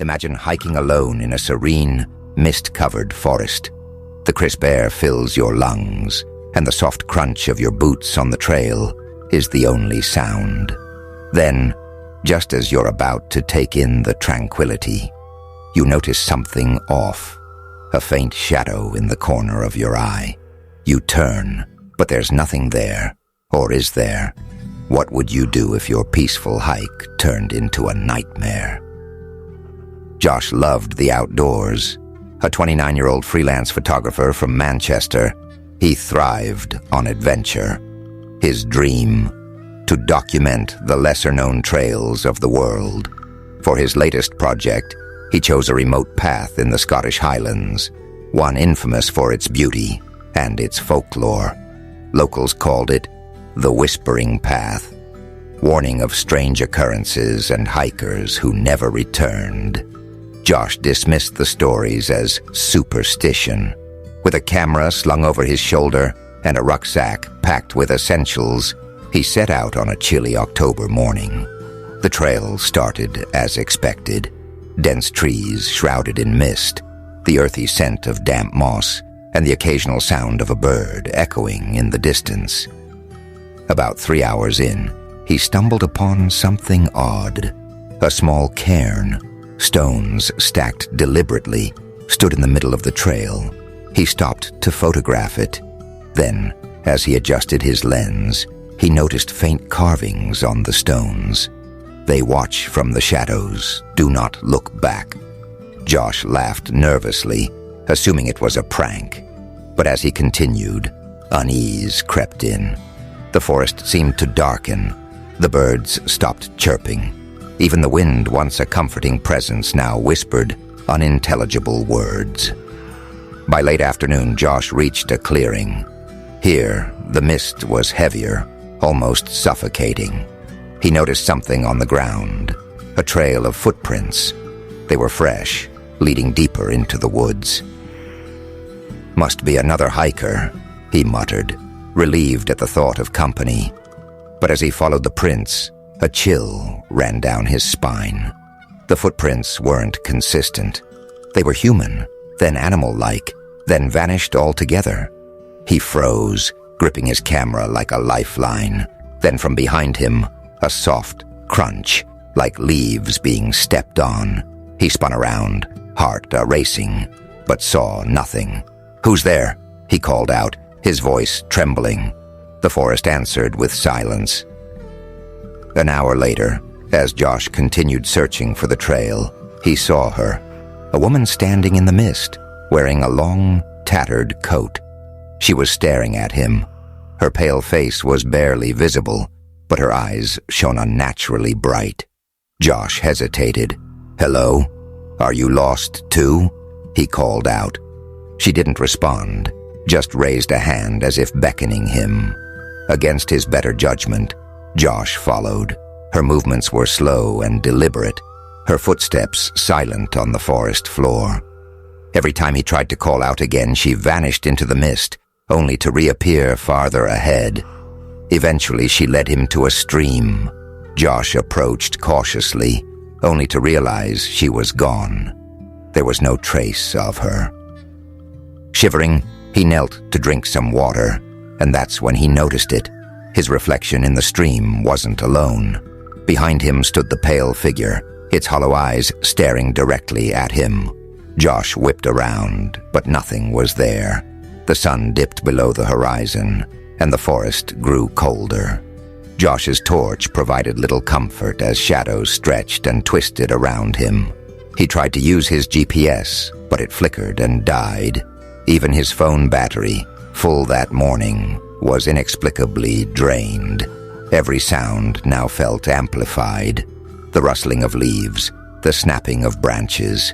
Imagine hiking alone in a serene, mist-covered forest. The crisp air fills your lungs, and the soft crunch of your boots on the trail is the only sound. Then, just as you're about to take in the tranquility, you notice something off, a faint shadow in the corner of your eye. You turn, but there's nothing there, or is there? What would you do if your peaceful hike turned into a nightmare? Josh loved the outdoors. A 29-year-old freelance photographer from Manchester, he thrived on adventure. His dream, to document the lesser-known trails of the world. For his latest project, he chose a remote path in the Scottish Highlands, one infamous for its beauty and its folklore. Locals called it the Whispering Path, warning of strange occurrences and hikers who never returned. Josh dismissed the stories as superstition. With a camera slung over his shoulder and a rucksack packed with essentials, he set out on a chilly October morning. The trail started as expected. Dense trees shrouded in mist, the earthy scent of damp moss, and the occasional sound of a bird echoing in the distance. About 3 hours in, he stumbled upon something odd. A small cairn, stones stacked deliberately, stood in the middle of the trail. He stopped to photograph it. Then, as he adjusted his lens, he noticed faint carvings on the stones. They watch from the shadows, do not look back. Josh laughed nervously, assuming it was a prank. But as he continued, unease crept in. The forest seemed to darken. The birds stopped chirping. Even the wind, once a comforting presence, now whispered unintelligible words. By late afternoon, Josh reached a clearing. Here, the mist was heavier, almost suffocating. He noticed something on the ground, a trail of footprints. They were fresh, leading deeper into the woods. "Must be another hiker," he muttered, relieved at the thought of company. But as he followed the prints, a chill ran down his spine. The footprints weren't consistent. They were human, then animal-like, then vanished altogether. He froze, gripping his camera like a lifeline. Then from behind him, a soft crunch, like leaves being stepped on. He spun around, heart a-racing, but saw nothing. "Who's there?" he called out, his voice trembling. The forest answered with silence. An hour later, as Josh continued searching for the trail, he saw her, a woman standing in the mist, wearing a long, tattered coat. She was staring at him. Her pale face was barely visible, but her eyes shone unnaturally bright. Josh hesitated. "Hello? Are you lost too?" he called out. She didn't respond, just raised a hand as if beckoning him. Against his better judgment, Josh followed. Her movements were slow and deliberate, her footsteps silent on the forest floor. Every time he tried to call out again, she vanished into the mist, only to reappear farther ahead. Eventually, she led him to a stream. Josh approached cautiously, only to realize she was gone. There was no trace of her. Shivering, he knelt to drink some water, and that's when he noticed it. His reflection in the stream wasn't alone. Behind him stood the pale figure, its hollow eyes staring directly at him. Josh whipped around, but nothing was there. The sun dipped below the horizon, and the forest grew colder. Josh's torch provided little comfort as shadows stretched and twisted around him. He tried to use his GPS, but it flickered and died. Even his phone battery, full that morning, was inexplicably drained. Every sound now felt amplified. The rustling of leaves, the snapping of branches.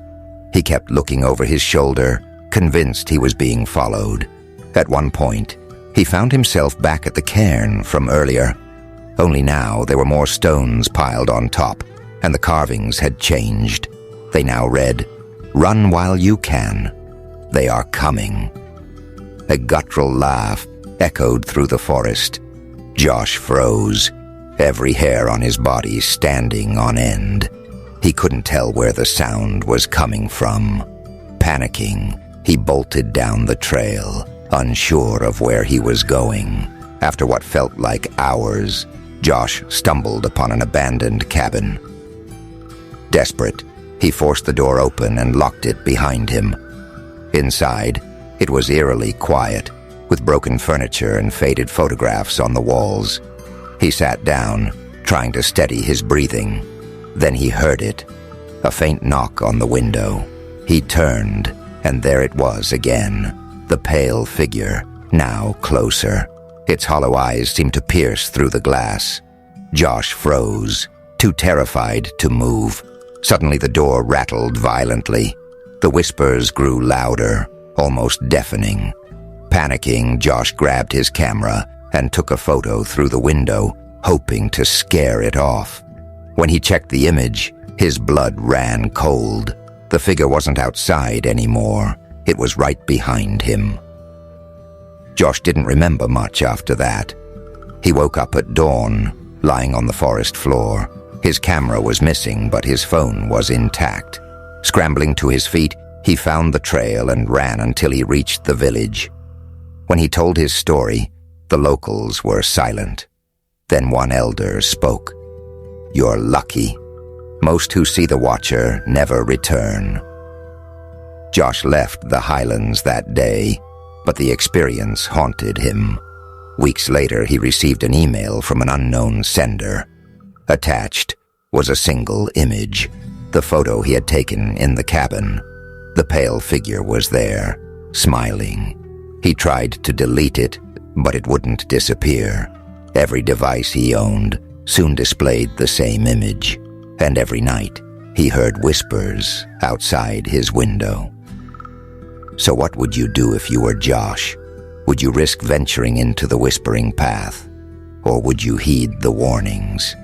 He kept looking over his shoulder, convinced he was being followed. At one point, he found himself back at the cairn from earlier. Only now there were more stones piled on top, and the carvings had changed. They now read, "Run while you can. They are coming." A guttural laugh echoed through the forest. Josh froze, every hair on his body standing on end. He couldn't tell where the sound was coming from. Panicking, he bolted down the trail, unsure of where he was going. After what felt like hours, Josh stumbled upon an abandoned cabin. Desperate, he forced the door open and locked it behind him. Inside, it was eerily quiet, with broken furniture and faded photographs on the walls. He sat down, trying to steady his breathing. Then he heard it, a faint knock on the window. He turned, and there it was again, the pale figure, now closer. Its hollow eyes seemed to pierce through the glass. Josh froze, too terrified to move. Suddenly the door rattled violently. The whispers grew louder, almost deafening. Panicking, Josh grabbed his camera and took a photo through the window, hoping to scare it off. When he checked the image, his blood ran cold. The figure wasn't outside anymore. It was right behind him. Josh didn't remember much after that. He woke up at dawn, lying on the forest floor. His camera was missing, but his phone was intact. Scrambling to his feet, he found the trail and ran until he reached the village. When he told his story, the locals were silent. Then one elder spoke. "You're lucky. Most who see the Watcher never return." Josh left the Highlands that day, but the experience haunted him. Weeks later, he received an email from an unknown sender. Attached was a single image, the photo he had taken in the cabin. The pale figure was there, smiling. He tried to delete it, but it wouldn't disappear. Every device he owned soon displayed the same image, and every night he heard whispers outside his window. So what would you do if you were Josh? Would you risk venturing into the whispering path, or would you heed the warnings?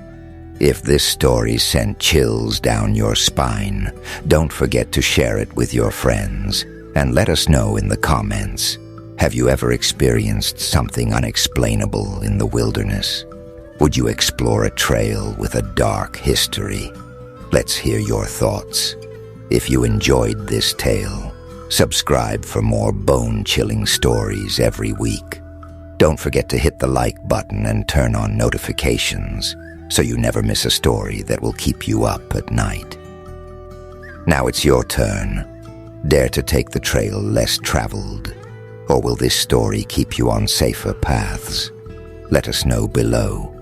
If this story sent chills down your spine, don't forget to share it with your friends, and let us know in the comments. Have you ever experienced something unexplainable in the wilderness? Would you explore a trail with a dark history? Let's hear your thoughts. If you enjoyed this tale, subscribe for more bone-chilling stories every week. Don't forget to hit the like button and turn on notifications so you never miss a story that will keep you up at night. Now it's your turn. Dare to take the trail less traveled, or will this story keep you on safer paths? Let us know below.